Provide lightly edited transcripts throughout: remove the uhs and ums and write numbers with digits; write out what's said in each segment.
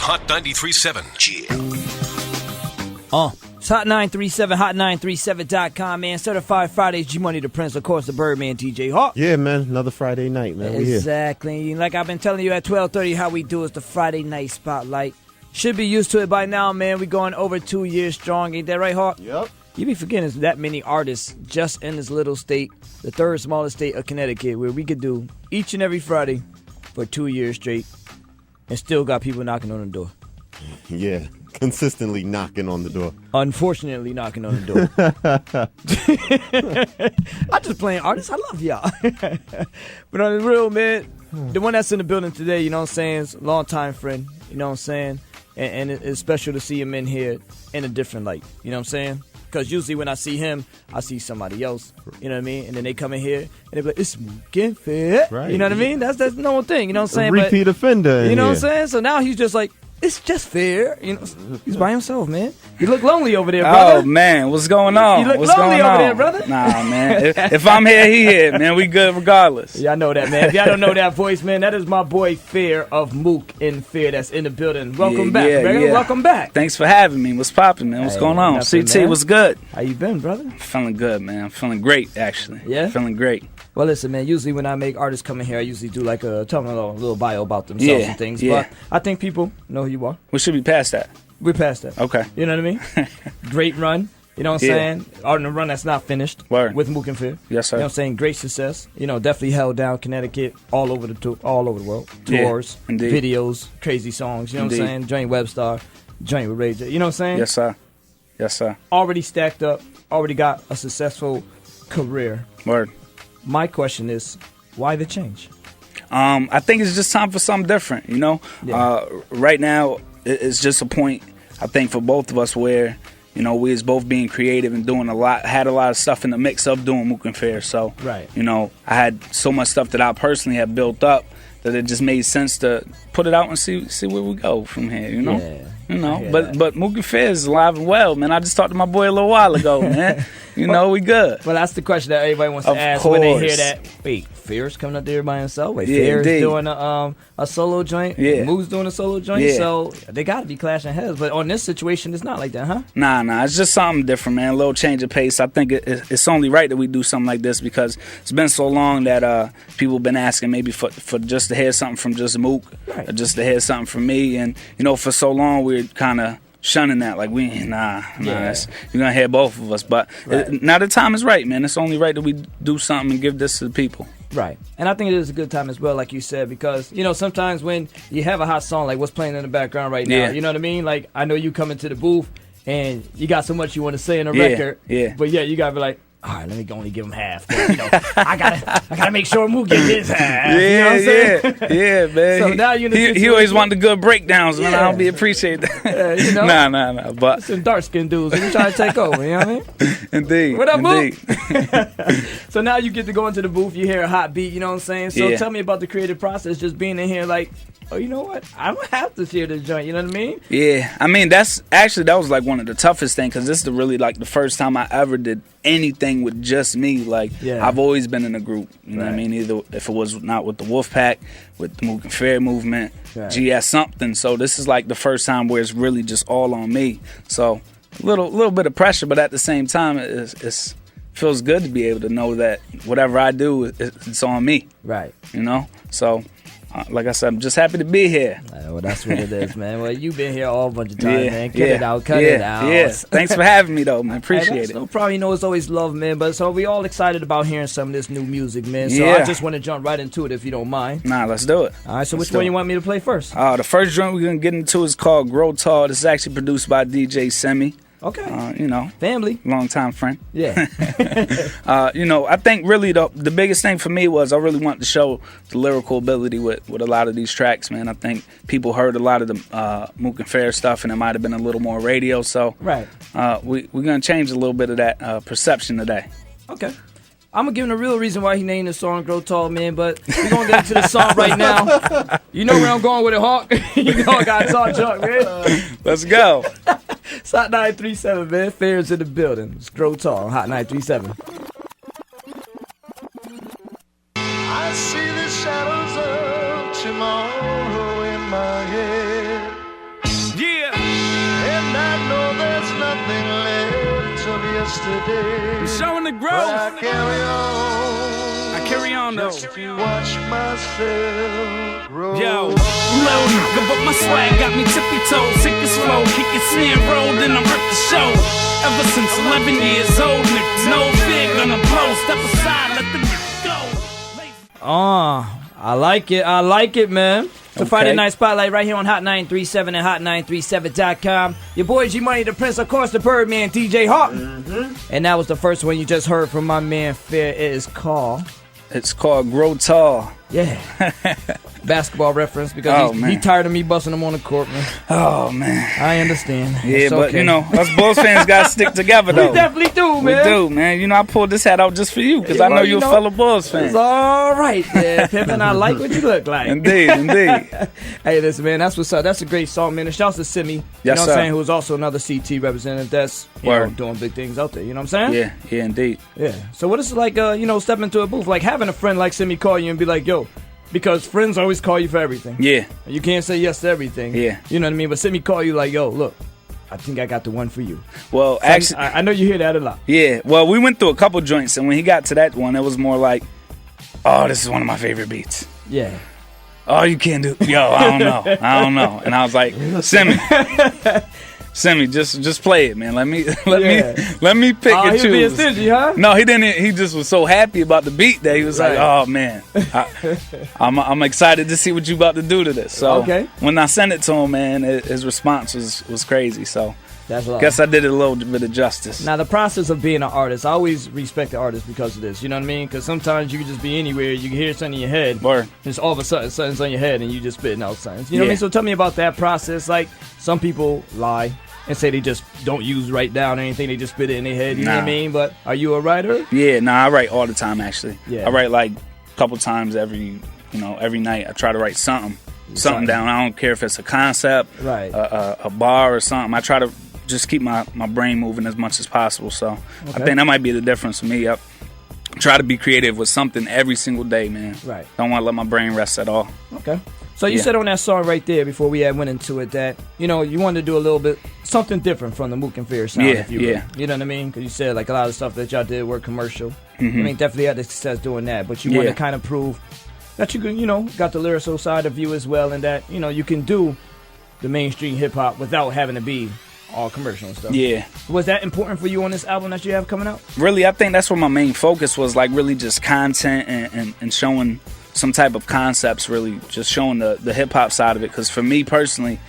Hot 93.7. It's Hot 937, hot937.com, man. Certified Fridays, G-Money, the Prince, of course, the Birdman, TJ Hawk. Yeah, man. Another Friday night, man. Exactly. Like I've been telling you at 12:30, how we do is the Friday Night Spotlight. Should be used to it by now, man. We going over 2 years strong. Ain't that right, Hawk? Yep. You be forgetting there's that many artists just in this little state, the third smallest state of Connecticut, where we could do each and every Friday for 2 years straight and still got people knocking on the door. Yeah. Consistently knocking on the door. Unfortunately, knocking on the door. I'm just playing artists. I love y'all. But on the real, man, the one that's in the building today, you know what I'm saying, is a long-time friend, you know what I'm saying? And it's special to see him in here in a different light, you know what I'm saying? Because usually when I see him, I see somebody else, you know what I mean? And then they come in here, and they be like, it's Mook N Fair. Right. You know what I mean? That's the normal thing, you know what I'm saying? Repeat offender. You know what I'm saying? So now he's just like, it's just fair. You know, he's by himself, man. You look lonely over there, brother. Oh, man. What's going on? You look What's lonely going over on? there, brother. Nah, man. If I'm here, he here, man. We good regardless. Yeah, I know that, man. If y'all don't know that voice, man, that is my boy Fair of Mook N Fair that's in the building. Welcome back, man. Yeah. Welcome back. Thanks for having me. What's popping, man? What's going on? Nothing, CT, man. what's good? How you been, brother? Feeling good, man. I'm feeling great, actually. Yeah? Feeling great. Well, listen, man, usually when I make artists come in here, I usually do like tell them a little bio about themselves and things. Yeah. But I think people know who you are. We should be past that. We're past that. Okay. You know what I mean? Great run. You know what I'm saying? Art in the run that's not finished. Word. With Mook N Fair. Yes, sir. You know what I'm saying? Great success. You know, definitely held down Connecticut all over the world. Tours, indeed. videos, crazy songs. You know Indeed. what I'm saying? Joint Webstar, joint with Ray J. You know what I'm saying? Yes, sir. Yes, sir. Already stacked up. Already got a successful career. Word. My question is, why the change? I think it's just time for something different, you know? Yeah. Right now, it's just a point, I think, for both of us where, you know, we was both being creative and doing had a lot of stuff in the mix of doing Mook N Fair. So, right. You know, I had so much stuff that I personally had built up that it just made sense to put it out and see where we go from here, you know? Yeah. You know, but Mook N Fair is alive and well, man. I just talked to my boy a little while ago, man. You know, we good. Well, that's the question that everybody wants to Of ask when they hear course. that. Wait, Fair's coming up there by himself? Wait, Yeah, Fair's indeed. doing a solo joint? Yeah. Mook's doing a solo joint? Yeah. So they got to be clashing heads. But on this situation, it's not like that, huh? Nah, it's just something different, man. A little change of pace. I think it's only right that we do something like this because it's been so long that people been asking maybe for just to hear something from just Mook, Right. or just to hear something from me. And, you know, for so long we're kind of shunning that, like you're gonna hear both of us, but Right. now the time is right, man. It's only right that we do something and give this to the people. Right. And I think it is a good time as well, like you said, because, you know, sometimes when you have a hot song, like what's playing in the background right now, Yeah. you know what I mean? Like, I know you come into the booth and you got so much you want to say in a Yeah, record, yeah. but you got to be like, all right, let me only give him half. But, you know, I gotta make sure Mook gets his half. You know what I'm saying? yeah, man. So now you're in a he situation- always want the good breakdowns, man. I Yeah. don't be appreciate that. You know? Nah. But Some dark skinned dudes who trying to take over, you know what I mean? indeed, What up, indeed. Mook? So now you get to go into the booth, you hear a hot beat, you know what I'm saying? So Yeah. tell me about the creative process, just being in here like, oh, you know what? I don't have to share this joint, you know what I mean? Yeah, I mean that was like one of the toughest things because this is really like the first time I ever did anything with just me. Like Yeah. I've always been in a group, you know what I Right. mean? Either if it was not with the Wolfpack, with the Mook N Fair movement, Right. GS something. So this is like the first time where it's really just all on me. So little bit of pressure, but at the same time, it's feels good to be able to know that whatever I do, it's on me. Right. You know, so. Like I said, I'm just happy to be here. Well, that's what it is, man. Well, you've been here all a bunch of times, man. Cut it out. Yeah. Thanks for having me, though, man. Appreciate it. No problem. You know, it's always love, man. But so we all excited about hearing some of this new music, man. So Yeah. I just want to jump right into it if you don't mind. Nah, let's do it. All right, so Let's which one do you it. want me to play first? The first joint we're going to get into is called Grow Tall. This is actually produced by DJ Semi. Okay. You know, Family. longtime friend. Yeah. You know, I think really the biggest thing for me was I really wanted to show the lyrical ability with a lot of these tracks, man. I think people heard a lot of the Mook N Fair stuff, and it might have been a little more radio. So Right. we're going to change a little bit of that perception today. Okay. I'm going to give him the real reason why he named the song Grow Tall, man, but we're going to get into the song right now. You know where I'm going with it, Hawk. You know I got to talk junk, man. Let's go. It's Hot 937, man. Fair's in the building. It's Grow Tall, Hot 937. I see the shadows of tomorrow in my head. yesterday. I'm showing the growth. But I carry on though. just to watch myself grow. Yo, little nigga, but my swag got me tippy toes. Sick as flow, kick it snare roll, then I rip the show. Ever since 11 years old, niggas no fear gonna blow. Step aside, let the niggas go. I like it, man. It's a Okay. Friday Night Spotlight right here on Hot 937 and Hot937.com. Your boy G Money, the Prince, of course, the Birdman, DJ Hawk. And that was the first one you just heard from my man Fair. It is called... It's called Grow Tall. Yeah. Basketball reference because he tired of me busting him on the court, man. Oh, man. I understand. Yeah, It's but, okay. you know, us Bulls fans got to stick together, though. We definitely do, We man. do, man. You know, I pulled this hat out just for you because Yeah, I know well, you're you a know, fellow Bulls fan. It's all right, yeah, Pimpin'. I like what you look like. Indeed. Hey, listen, man, that's what's up. That's a great song, man. And shouts to Simi, you Yes, know what sir. I'm saying, who's also another CT representative that's you know, Word. doing big things out there. You know what I'm saying? Yeah, indeed. Yeah. So what is it like, you know, stepping into a booth, like having a friend like Simi call you and be like, yo, because friends always call you for everything. Yeah. You can't say yes to everything. Yeah. You know what I mean? But Simi call you like, yo, look, I think I got the one for you. Well, So actually, I know you hear that a lot. yeah. Well, we went through a couple joints, and when he got to that one, it was more like, oh, this is one of my favorite beats. Yeah. Oh, you can't do. Yo, I don't know. And I was like, Simi, just play it, man. Let me pick Oh, and he was being choose. stingy, huh? No, he didn't. He just was so happy about the beat that he was like, Right. "Oh man, I'm excited to see what you about to do to this." So Okay. when I sent it to him, man, his response was crazy. So That's love. guess I did it a little bit of justice. Now, the process of being an artist, I always respect the artist because of this. You know what I mean? Because sometimes you can just be anywhere, you can hear something in your head, Word. just all of a sudden something's on your head and you just spitting out something. You know what I Yeah. mean? So tell me about that process. Like, some people lie and say they just don't write down anything, they just spit it in their head. You know what I Nah. mean? But are you a writer? Yeah, I write all the time actually. Yeah. I write like a couple times every night. I try to write something down. I don't care if it's a concept, Right. a bar or something. I try to just keep my brain moving as much as possible. So I Okay. think that might be the difference for me. I try to be creative with something every single day, man. Right. Don't want to let my brain rest at all. Okay. So you Yeah. said on that song right there before we went into it that, you know, you wanted to do a little bit something different from the Mook N Fair sound. Yeah, if you will. yeah. You know what I mean? Because you said like a lot of stuff that y'all did were commercial. Mhm. I mean, definitely had the success doing that. But you want to kind of prove that you can, you know, got the lyrical side of you as well, and that, you know, you can do the mainstream hip hop without having to be all commercial and stuff. Yeah. Was that important for you on this album that you have coming out? Really, I think that's where my main focus was, like really just content and showing some type of concepts, really just showing the hip-hop side of it. Because for me personally,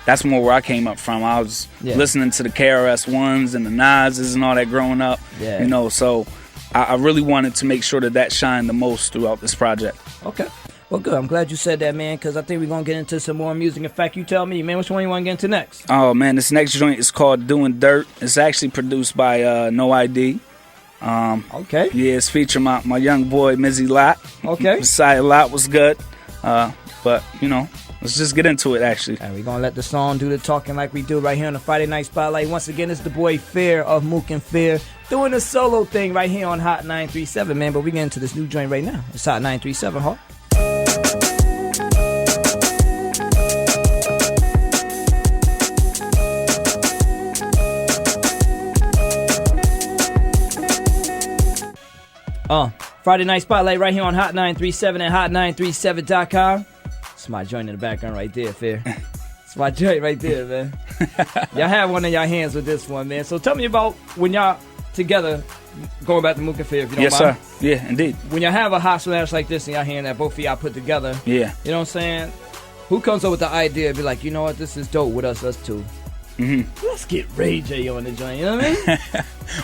that's more where I came up from. I was listening to the KRS-Ones and the Nas's and all that growing up. Yeah. You know, so I really wanted to make sure that shined the most throughout this project. Okay. Well, good. I'm glad you said that, man, because I think we're going to get into some more music. In fact, you tell me, man, which one you want to get into next? Oh, man, this next joint is called Doing Dirt. It's actually produced by No ID. Okay. Yeah, it's featuring my young boy, Mizzy Lot. Okay. Messiah Lot was good. But, you know, let's just get into it, actually. And we're going to let the song do the talking like we do right here on the Friday Night Spotlight. Once again, it's the boy Fair of Mook N Fair doing a solo thing right here on Hot 937, man. But we get into this new joint right now. It's Hot 937, Hawk. Friday Night Spotlight right here on Hot 937 and Hot937.com. It's my joint in the background right there, Fair. It's my joint right there, man. Y'all have one in y'all hands with this one, man. So tell me about when y'all together, going back to Mook N Fair, if you don't Yes, mind. sir. Yeah, indeed. When y'all have a hot smash like this in y'all hand that both of y'all put together, Yeah. you know what I'm saying? Who comes up with the idea to be like, you know what, this is dope with us two? Mm-hmm. Let's get Ray J on the joint, you know what I mean?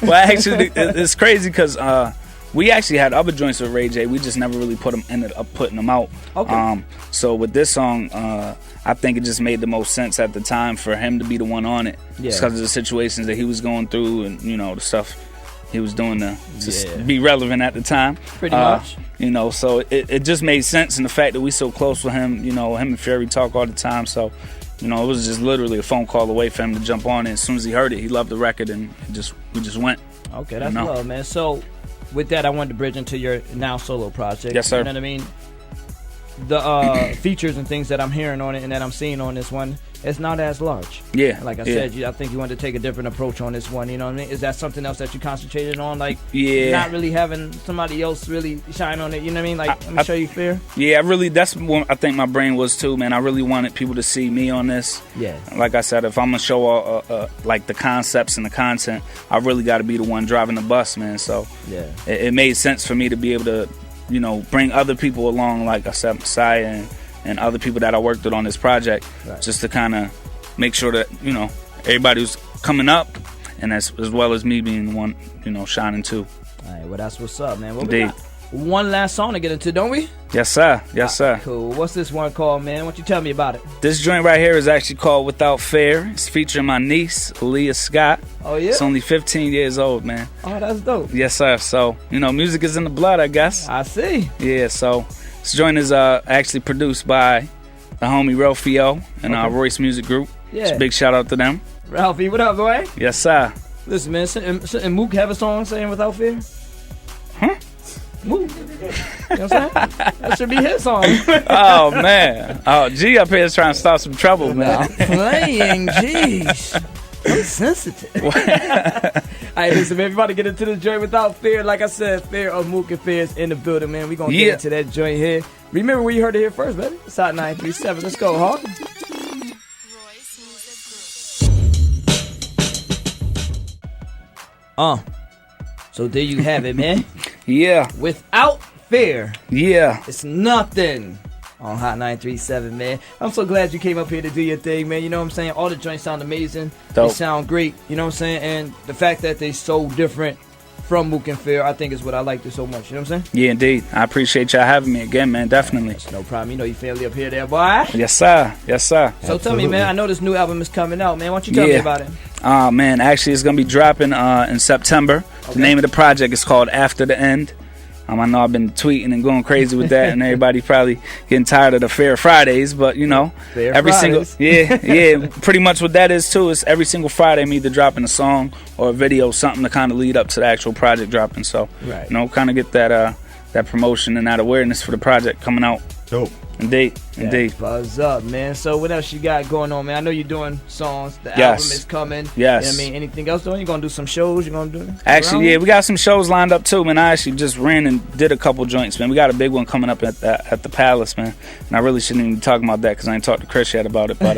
Well, actually, it's crazy because we actually had other joints with Ray J. We just never really ended up putting them out. Okay. So with this song, I think it just made the most sense at the time for him to be the one on it. Yeah. Just because of the situations that he was going through and, you know, the stuff he was doing to Yeah. be relevant at the time. Pretty much. You know, so it just made sense in the fact that we so close with him. You know, him and Fury talk all the time. So, you know, it was just literally a phone call away for him to jump on it. As soon as he heard it, he loved the record, and we just went. Okay, that's You know? love, man. So with that, I wanted to bridge into your now solo project. Yes, sir. You know what I mean? the features and things that I'm hearing on it and that I'm seeing on this one, it's not as large. Yeah. Like I said, I think you wanted to take a different approach on this one. You know what I mean? Is that something else that you concentrated on? Like, not really having somebody else really shine on it. You know what I mean? Like, let me show you Fair. Yeah, that's what I think my brain was too, man. I really wanted people to see me on this. Yeah. Like I said, if I'm gonna show like the concepts and the content, I really got to be the one driving the bus, man. So yeah, it made sense for me to be able to, you know, bring other people along, like I said, Messiah and other people that I worked with on this project, just to kind of make sure that, you know, everybody was coming up, and as well as me being the one, you know, shining too. All right, well, that's what's up, man. Well, we got one last song to get into, don't we? Yes, sir. Yes, sir. Cool. What's this one called, man? Why don't you tell me about it? This joint right here is actually called Without Fair. It's featuring my niece, Aaliyah Scott. Oh, yeah? It's only 15 years old, man. Oh, that's dope. Yes, sir. So, you know, music is in the blood, I guess. I see. Yeah, so this joint is actually produced by the homie Ralphio and our Royce Music Group. Yeah. So big shout out to them. Ralphie, what up, boy? Yes, sir. Listen, man, shouldn't Mook have a song saying Without Fear? Huh? Mook. You know what I'm saying? That should be his song. Oh, man. Oh, G up here is trying to start some trouble, man. Playing, jeez. I'm sensitive. All right, listen, man, everybody get into the joint Without Fear. Like I said, Fear of Mook N Fair is in the building, man. We're going to get into that joint here. Remember where you heard it here first, baby. It's Hot 937. Let's go, Hawk. So there you have it, man. Yeah. Without Fear. Yeah. It's nothing on Hot 937, man. I'm so glad you came up here to do your thing, man. You know what I'm saying? All the joints sound amazing. Dope. They sound great. You know what I'm saying? And the fact that they so different from Mook N Fair, I think is what I liked it so much. You know what I'm saying? Yeah, indeed. I appreciate y'all having me again, man. Definitely. That's no problem. You know you family up here there, boy. Yes, sir. Yes, sir. So tell me, man, I know this new album is coming out, man. Why don't you tell me about it? Man, actually it's going to be dropping in September. The name of the project is called After the End. I know I've been tweeting and going crazy with that, and everybody probably getting tired of the Fair Fridays, but you know, pretty much what that is too is every single Friday I'm either dropping a song or a video, something to kind of lead up to the actual project dropping. So, you know, kind of get that promotion and that awareness for the project coming out. Dope. Indeed. Buzz up, man. So what else you got going on, man? I know you're doing songs. The album is coming. Yes. You know what I mean? Anything else doing? You gonna do some shows? You gonna do it? Actually, yeah, we got some shows lined up too, man. I actually just ran and did a couple joints, man. We got a big one coming up at the Palace, man. And I really shouldn't even be talking about that because I ain't talked to Chris yet about it. But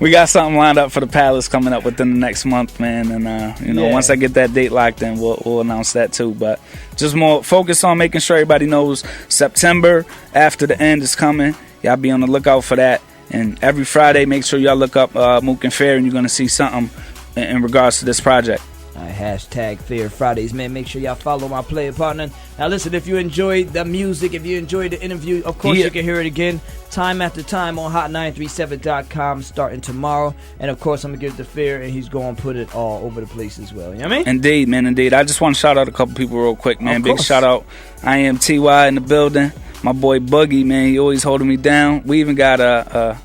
we got something lined up for the Palace coming up within the next month, man. And you know, once I get that date locked in, we'll announce that too. But just more focus on making sure everybody knows September After the End is coming. Y'all be on the lookout for that. And every Friday, make sure y'all look up Mook N Fair, and you're going to see something in regards to this project. Hashtag Fair Fridays, man. Make sure y'all follow my player partner. Now, listen, if you enjoyed the music, if you enjoyed the interview, of course you can hear it again time after time on hot937.com starting tomorrow. And, of course, I'm going to give it to Fair, and he's going to put it all over the place as well. You know what I mean? Indeed, man, indeed. I just want to shout out a couple people real quick, man. Big shout out. I am TY in the building. My boy Buggy, man, he always holding me down. We even got a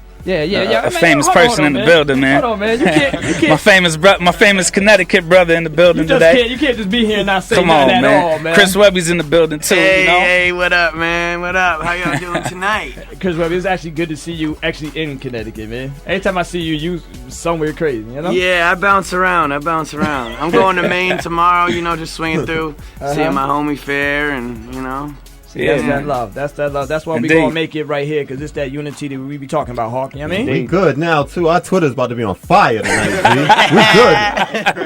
famous person in the building, man. Hold on, man. You can't. my famous Connecticut brother in the building today. You can't just be here and not say Come on, nothing man. at all, man. Chris Webby's in the building too. Hey, you know? hey, what up, man? What up? How y'all doing tonight? Chris Webby, it's actually good to see you actually in Connecticut, man. Every time I see you somewhere crazy, you know? Yeah, I bounce around. I'm going to Maine tomorrow, you know, just swinging through, seeing my homie Fair, and you know. See, that's that love. That's that love. That's why we gonna make it right here, because it's that unity that we be talking about, Hawk. You know what I mean? We good now too. Our Twitter's about to be on fire tonight. G. We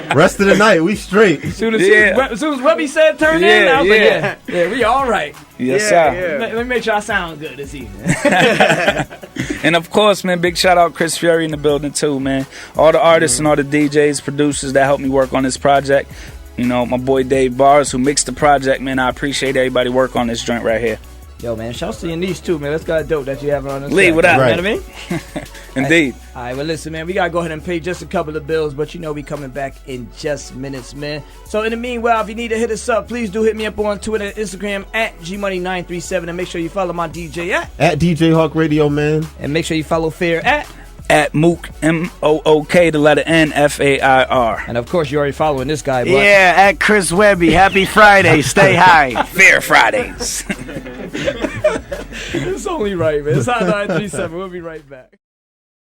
good. Rest of the night, we straight. As soon as Webby said turn in, I was like, yeah, we all right. Yes, sir. Yeah. Let me make sure I sound good this evening. And of course, man, big shout out Chris Fury in the building too, man. All the artists and all the DJs, producers that helped me work on this project. You know, my boy Dave Bars, who mixed the project, man. I appreciate everybody work on this joint right here. Yo, man, shouts to your niece, too, man. That's kind of dope that you have her on this Lee, track, what up? man. Right. You know what I mean? Indeed. All right, well, listen, man, we got to go ahead and pay just a couple of bills, but you know we coming back in just minutes, man. So in the meanwhile, if you need to hit us up, please do hit me up on Twitter and Instagram at GMoney937, and make sure you follow my DJ at DJ Hawk Radio, man. and make sure you follow Fair At Mook, M-O-O-K, the letter N, F-A-I-R. and of course, you're already following this guy, but Yeah, at Chris Webby. Happy Friday. Stay high. Fair Fridays. It's only right, man. It's Hot 937. We'll be right back.